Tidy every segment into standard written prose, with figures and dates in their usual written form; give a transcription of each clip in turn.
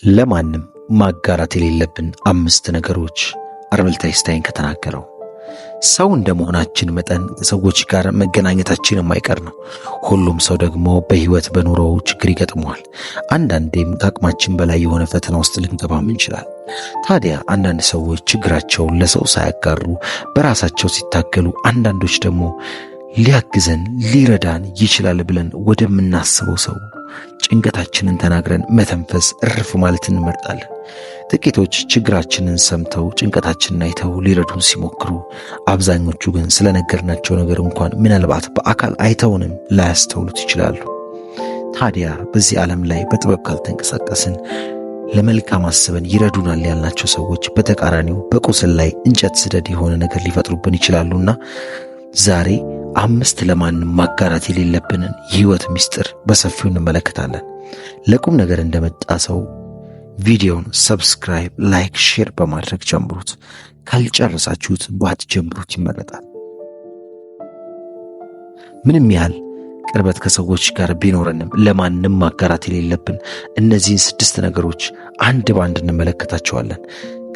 ለማንም ማጋራት የሌለብን 5 ነገሮች አልበርት አይንስታይን ከተናገረው። ሰው እንደመሆናችን መጠን ከሰዎች ጋር መገናኘታችን የማይቀር ነው። ሁሉም ሰው ደግሞ በህይወት በኑሮው ችግር ይገጥመዋል። አንዳንዴም ከአቅማችን በላይ የሆነ ፈተና ውስጥ ልንገባም እንችላል። ታዲያ አንዳንድ ሰዎች ችግራቸውን ለሰው ሳያጋሩ በራሳቸው ሲታገሉ፣ አንዳንዶች ደግሞ ሊያግዘን ሊረዳን ይችላል ብለን ወደምናስበው ሰው ጭንቀታችንን ተናግረን መተንፈስ እርፍ ማለት እንመርጣለን። ጥቂቶች ችግራችንን ሰምተው ጭንቀታችንን አይተው ሊረዱን ሲሞክሩ፣ አብዛኞቹ ግን ስለነገርናቸው ነገር እንኳን ምናልባት በአካል አይተውንም ላያስተውሉት ይችላሉ። ታዲያ በዚህ ዓለም ላይ በጥበብ ካልተንቀሳቀስን ለመልካም አስበን ይረዱናል ያልናቸው ሰዎች በተቃራኒው በቁስል ላይ እንጨት ስደድ የሆነ ነገር ሊፈጥሩብን ይችላሉና ዛሬ 5 ለማንም ማጋራት የሌለብንን የህይወት ምስጢር በሰፊው እንመለከታለን። ለቁም ነገር እንደመጣ ሰው ቪዲዮውን ሰብስክራይብ፣ ላይክ፣ ሼር በማድረግ ጀምሩት። ካልጨረሳችሁት ባትጀምሩት ይመረጣል። ምንም ያህል ቅርበት ከሰዎች ጋር ቢኖረንም ለማንም ማጋራት የሌለብን እነዚህን 6 ነገሮች አንድ ባንድ እንመለከታቸዋለን።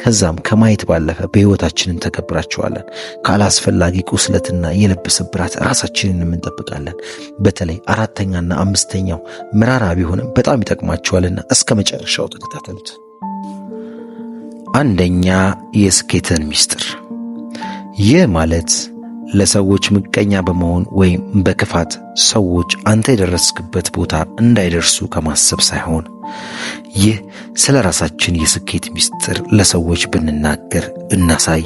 ከዛም ከማየት ባለፈ በህይወታችንን ተገብራቸዋለን። ካላስፈላጊ ቁስለትና የልብ ስብራት ራሳችንን እንጠብቃለን። በተለይ 4ኛና 5ኛው መራራ ቢሆንም በጣም ይጠቅማቸዋልና እስከ መጨረሻው ተከታተሉት። 1ኛ የስኬትን ምስጢር። ይህ ማለት ለሰዎች ምቀኛ በመሆን ወይም በክፋት ሰዎች አንተ የደረስክበት ቦታ እንዳይደርሱ ከማሰብ ሳይሆን ይህ ስለ ራሳችን የስኬት ምስጢር ለሰዎች ብንናገር እናሳይ፣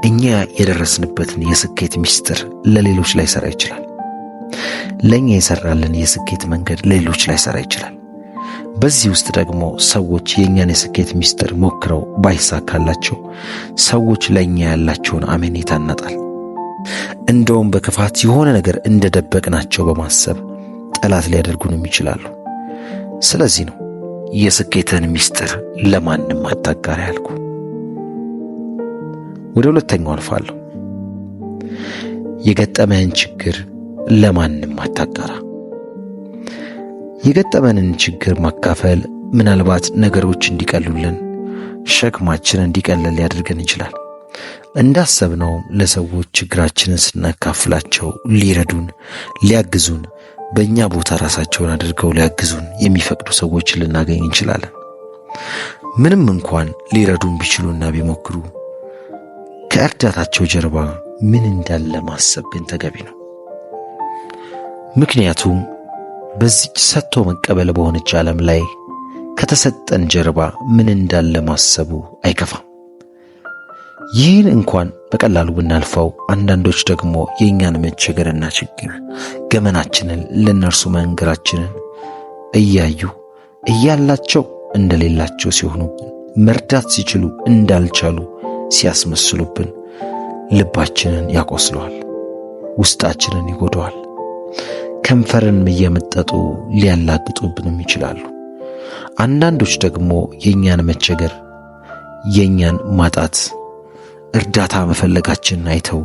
እኛ የደረስንበትን የስኬት ምስጢር ለሌሎች ላይ ሰራ ይችላል። ለኛ የሰራልን የስኬት መንገድ ለሌሎች ላይ ሰራ ይችላል። በዚህ ውስጥ ደግሞ ሰዎች የኛን የስኬት ምስጢር ሞክረው ባይሳካላቸው ሰዎች ለኛ ያላቸውን አመኔታ እናጣል። እንደውም በክፋት የሆነ ነገር እንደደበቅናቸው በማሰብ ጠላት ሊያደርጉንም ይችላሉ። ስለዚህ ነው የስኬትን ምስጢር ለማንም አታጋራ ያልኩ። ወደ 2ኛው አልፋለሁ። የገጠመህን ችግር ለማንም አታጋራ። የገጠመንን ችግር ማካፈል ምናልባት ነገሮች እንዲቀሉልን፣ ሸክማችን እንዲቀለል ሊያደርገን ይችላል። እንዳሰብነው ለሰዎች ችግራችንን ስናካፍላቸው ሊረዱን፣ ሊያግዙን፣ በእኛ ቦታ ራሳቸውን አድርገው ሊያግዙን የሚፈቅዱ ሰዎችን ልናገኝ እንችላለን። ምንም እንኳን ሊረዱን ቢችሉና ቢሞክሩ ከእርዳታቸው ጀርባ ምን እንዳለ ማሰብ ግን ተገቢ ነው። ምክንያቱም በዚች ሰጥቶ መቀበል በሆነች ዓለም ላይ ከተሰጠን ጀርባ ምን እንዳለ ማሰቡ አይከፋም። ይህን እንኳን በቀላሉ ብናልፈው፣ አንዳንዶች ደግሞ የእኛን መቸገርና ችግር ገመናችንን ለነርሱ መንገራችንን እያዩ እያላቸው እንደሌላቸው ሲሆኑብን፣ መርዳት ሲችሉ እንዳልቻሉ ሲያስመስሉብን ልባችንን ያቆስለዋል፣ ውስጣችንን ይጎዳዋል። ከንፈርን እየመጠጡ ሊያላግጡብንም ይችላሉ። አንዳንዶች ደግሞ የእኛን መቸገር፣ የእኛን ማጣት፣ እርዳታ መፈለጋችንን አይተው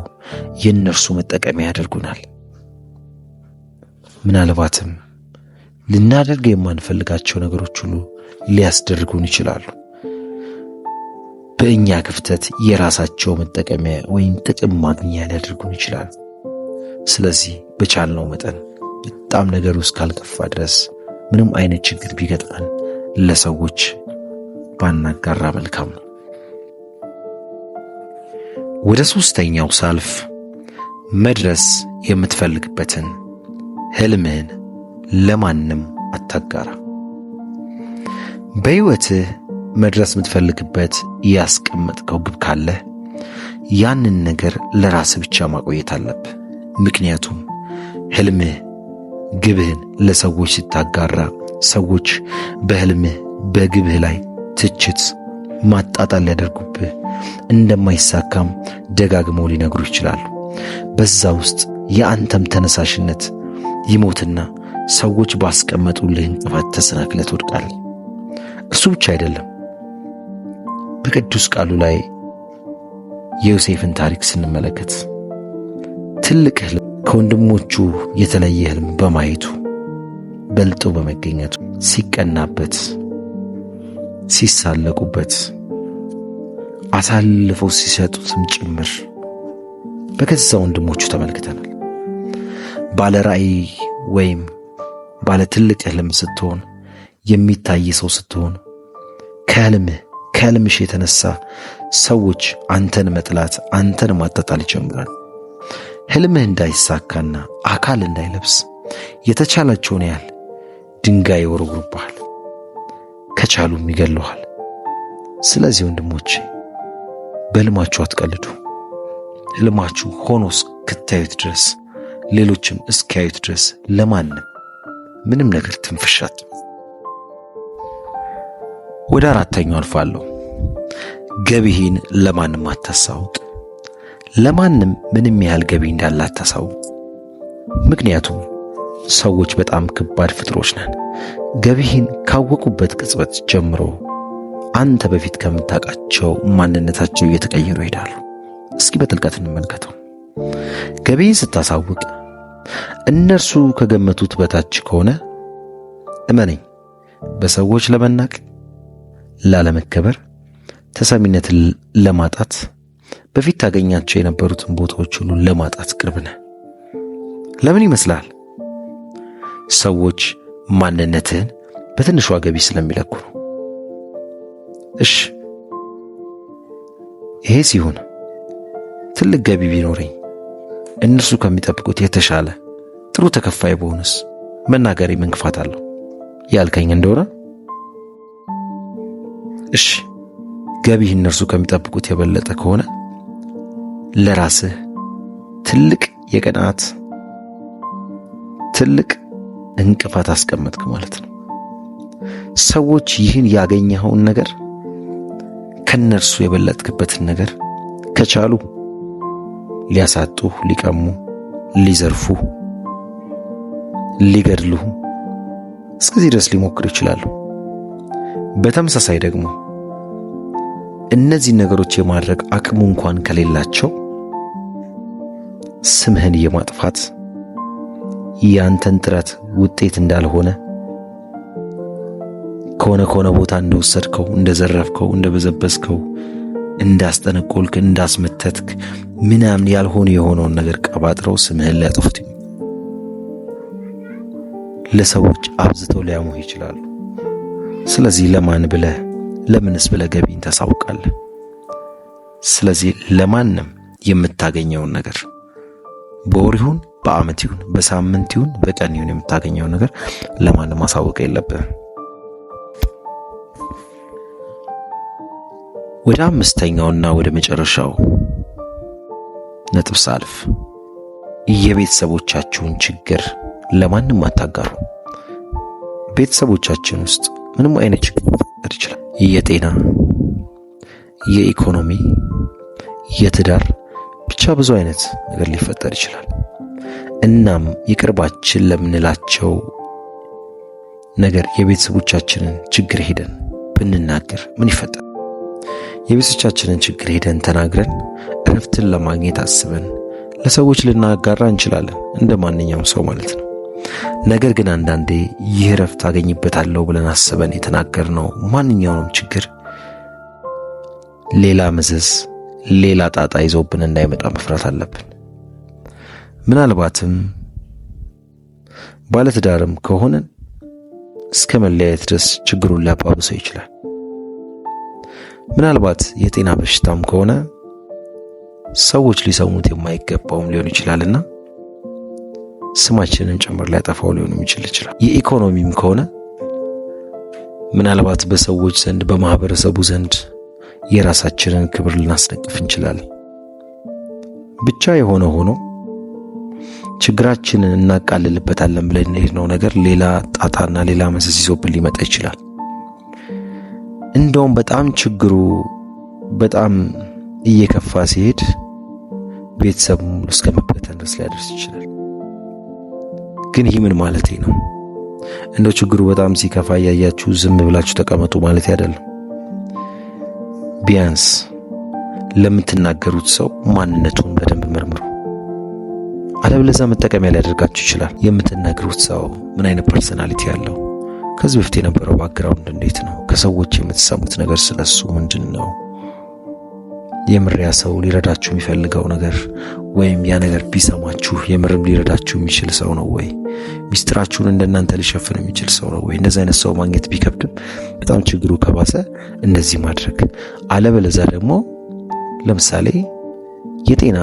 የእነርሱ መጠቀሚያ ያደርጉናል። ምናልባትም ልናደርግ የማንፈልጋቸው ነገሮች ሁሉ ሊያስደርጉን ይችላሉ። በእኛ ክፍተት የራሳቸው መጠቀሚያ ወይም ጥቅም ማግኛ ሊያደርጉን ይችላሉ። ስለዚህ በቻልነው መጠን በጣም ነገሩ እስካልከፋ ድረስ ምንም አይነት ችግር ቢገጥመን ለሰዎች ባናጋራ መልካም ነው። ወደ 3ኛው ሳልፍ መድረስ የምትፈልግበትን ህልምህን ለማንም አታጋራ። በህይወትህ መድረስ የምትፈልግበት ያስቀመጥከው ግብ ካለ ያንን ነገር ለራስህ ብቻ ማቆየት አለብህ። ምክንያቱም ህልምህ ግብህን ለሰዎች ስታጋራ ሰዎች በህልምህ በግብህ ላይ ትችት፣ ማጣጣል ሊያደርጉብህ፣ እንደማይሳካም ደጋግመው ሊነግሩ ይችላሉ። በዛ ውስጥ የአንተም ተነሳሽነት ይሞትና ሰዎች ባስቀመጡልህ እንቅፋት ተሰናክለህ ትወድቃለህ። እሱ ብቻ አይደለም። በቅዱስ ቃሉ ላይ የዮሴፍን ታሪክ ስንመለከት ትልቅ ህልም ከወንድሞቹ የተለየ ህልም በማየቱ በልጦ በመገኘቱ ሲቀናበት ሲሳለቁበት፣ አሳልፈው ሲሰጡትም ጭምር በገዛ ወንድሞቹ ተመልክተናል። ባለ ራዕይ ወይም ባለ ትልቅ ህልም ስትሆን፣ የሚታይ ሰው ስትሆን፣ ከህልምሽ የተነሳ ሰዎች አንተን መጥላት፣ አንተን ማጣጣል ይጀምራል። ህልምህ እንዳይሳካና አካል እንዳይለብስ የተቻላቸውን ያህል ድንጋይ ይወረውሩብሃል፣ ከቻሉም ይገሉሃል። ስለዚህ ወንድሞቼ በህልማችሁ አትቀልዱ። ህልማችሁ ሆኖ እስክታዩት ድረስ፣ ሌሎችም እስኪያዩት ድረስ ለማንም ምንም ነገር ትንፍሻት። ወደ አራተኛው አልፋለሁ። ገቢህን ለማንም አታሳውቅ። ለማንም ምንም ያህል ገቢ እንዳለ አታሳውቅ። ምክንያቱም ሰዎች በጣም ከባድ ፍጥሮች ነን። ገቢህን ካወቁበት ቅጽበት ጀምሮ አንተ በፊት ከምታውቃቸው ማንነታቸው እየተቀየሩ ይሄዳሉ። እስኪ በጥልቀት እንመልከተው። ገቢህን ስታሳውቅ እነርሱ ከገመቱት በታች ከሆነ እመነኝ፣ በሰዎች ለመናቅ፣ ላለመከበር፣ ተሰሚነትን ለማጣት፣ በፊት ታገኛቸው የነበሩትን ቦታዎች ሁሉ ለማጣት ቅርብ ነህ። ለምን ይመስላል? ሰዎች ማንነትህን በትንሿ ገቢ ስለሚለኩ ነው። እሺ ይሄ ሲሆን ትልቅ ገቢ ቢኖረኝ እነርሱ ከሚጠብቁት የተሻለ ጥሩ ተከፋይ በሆንስ መናገሬ ምን ክፋት አለው ያልከኝ እንደሆነ፣ እሺ ገቢህ እነርሱ ከሚጠብቁት የበለጠ ከሆነ ለራስህ ትልቅ የቅንዓት ትልቅ እንቅፋት አስቀመጥክ ማለት ነው። ሰዎች ይህን ያገኘኸውን ነገር ከነርሱ የበለጥክበትን ነገር ከቻሉ ሊያሳጡህ፣ ሊቀሙ፣ ሊዘርፉ፣ ሊገድሉ እስከዚህ ድረስ ሊሞክሩ ይችላሉ። በተመሳሳይ ደግሞ እነዚህ ነገሮች የማድረግ አቅሙ እንኳን ከሌላቸው ስምህን የማጥፋት ያንተን ጥረት ውጤት እንዳልሆነ ከሆነ ቦታ እንደወሰድከው፣ እንደዘረፍከው፣ እንደበዘበዝከው፣ እንዳስጠነቆልክ፣ እንዳስመተትክ ምናምን ያልሆነ የሆነውን ነገር ቀባጥረው ስምህን ሊያጠፉት ለሰዎች አብዝተው ሊያሙህ ይችላሉ። ስለዚህ ለማን ብለህ ለምንስ ብለህ ገቢን ታሳውቃለህ? ስለዚህ ለማንም የምታገኘውን ነገር በወር ይሁን በዓመት ይሁን በሳምንት ይሁን በቀን ይሁን የምታገኘውን ነገር ለማንም ማሳወቅ የለብህም። ወደ አምስተኛውና ወደ መጨረሻው ነጥብ ሳልፍ የቤተሰቦቻችሁን ችግር ለማንም አታጋሩ። ቤተሰቦቻችን ውስጥ ምንም አይነት ችግር ሊፈጠር ይችላል። የጤና፣ የኢኮኖሚ፣ የትዳር ብቻ ብዙ አይነት ነገር ሊፈጠር ይችላል። እናም የቅርባችን ለምንላቸው ነገር የቤተሰቦቻችንን ችግር ሄደን ብንናገር ምን ይፈጠር? የቤተሰቦቻችንን ችግር ሄደን ተናግረን እረፍትን ለማግኘት አስበን ለሰዎች ልናጋራ እንችላለን፣ እንደ ማንኛውም ሰው ማለት ነው። ነገር ግን አንዳንዴ ይህ እረፍት አገኝበታለሁ ብለን አስበን የተናገርነው ማንኛውንም ችግር ሌላ መዘዝ፣ ሌላ ጣጣ ይዞብን እንዳይመጣ መፍራት አለብን። ምናልባትም ባለትዳርም ከሆነን እስከ መለያየት ድረስ ችግሩን ሊያባብሰው ይችላል። ምናልባት የጤና በሽታም ከሆነ ሰዎች ሊሰሙት የማይገባውም ሊሆን ይችላልና ስማችንን ጭምር ሊያጠፋው ሊሆንም ይችላል። የኢኮኖሚም ከሆነ ምናልባት በሰዎች ዘንድ በማህበረሰቡ ዘንድ የራሳችንን ክብር ልናስነቅፍ እንችላለን። ብቻ የሆነ ሆኖ ችግራችንን እናቃልልበታለን ብለን የሄድነው ነገር ሌላ ጣጣና ሌላ መዘዝ ይዞብን ሊመጣ ይችላል። እንደውም በጣም ችግሩ በጣም እየከፋ ሲሄድ ቤተሰብ ሙሉ እስከ መበተን ድረስ ሊያደርስ ይችላል። ግን ይህ ምን ማለቴ ነው? እንደው ችግሩ በጣም ሲከፋ ያያችሁ ዝም ብላችሁ ተቀመጡ ማለት አይደለም። ቢያንስ ለምትናገሩት ሰው ማንነቱን በደንብ መርምሩ። አለበለዚያ መጠቀሚያ ሊያደርጋችሁ ይችላል። የምትናገሩት ሰው ምን አይነት ፐርሰናሊቲ ያለው፣ ከዚህ በፊት የነበረው ባክግራውንድ እንዴት ነው? ከሰዎች የምትሰሙት ነገር ስለሱ ምንድነው? የምሪያ ሰው ሊረዳችሁ የሚፈልገው ነገር ወይም ያ ነገር ቢሰማችሁ የምርም ሊረዳችሁ የሚችል ሰው ነው ወይ? ሚስጥራችሁን እንደናንተ ሊሸፍን የሚችል ሰው ነው ወይ? እንደዚህ አይነት ሰው ማግኘት ቢከብድም በጣም ችግሩ ከባሰ እንደዚህ ማድረግ። አለበለዚያ ደግሞ ለምሳሌ የጤና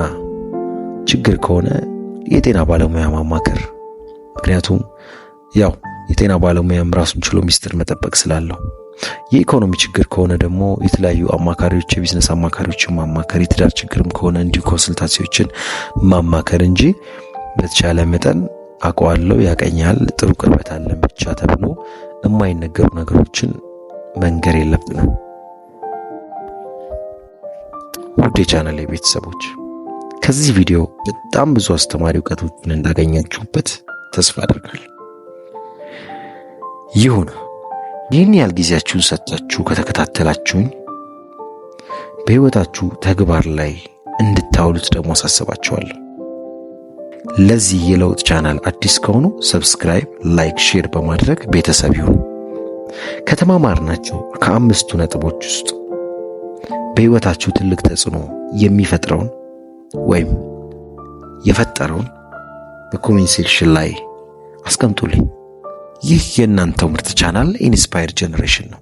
ችግር ከሆነ የጤና ባለሙያ ማማከር። ምክንያቱም ያው የጤና ባለሙያም ራሱን ችሎ ሚስጥር መጠበቅ ስላለው። የኢኮኖሚ ችግር ከሆነ ደግሞ የተለያዩ አማካሪዎች፣ የቢዝነስ አማካሪዎችን ማማከር። የትዳር ችግርም ከሆነ እንዲሁ ኮንሰልታሲዎችን ማማከር እንጂ በተቻለ መጠን አውቀዋለሁ፣ ያቀኛል፣ ጥሩ ቅርበት አለን ብቻ ተብሎ የማይነገሩ ነገሮችን መንገር የለብንም። ውድ የቻናሌ ቤተሰቦች ከዚህ ቪዲዮ በጣም ብዙ አስተማሪ እውቀቶችን እንዳገኛችሁበት ተስፋ አደርጋለሁ። ይሁን ይህን ያህል ጊዜያችሁን ሰጥታችሁ ከተከታተላችሁኝ በሕይወታችሁ ተግባር ላይ እንድታውሉት ደግሞ አሳስባችኋለሁ። ለዚህ የለውጥ ቻናል አዲስ ከሆኑ ሰብስክራይብ፣ ላይክ፣ ሼር በማድረግ ቤተሰብ ይሁኑ። ከተማማርናቸው ከ5ቱ ነጥቦች ውስጥ በሕይወታችሁ ትልቅ ተጽዕኖ የሚፈጥረውን ወይም የፈጠረውን በኮሜንት ሴክሽን ላይ አስቀምጡልኝ። ይህ የእናንተው ምርጥ ቻናል ኢንስፓየር ጀነሬሽን ነው።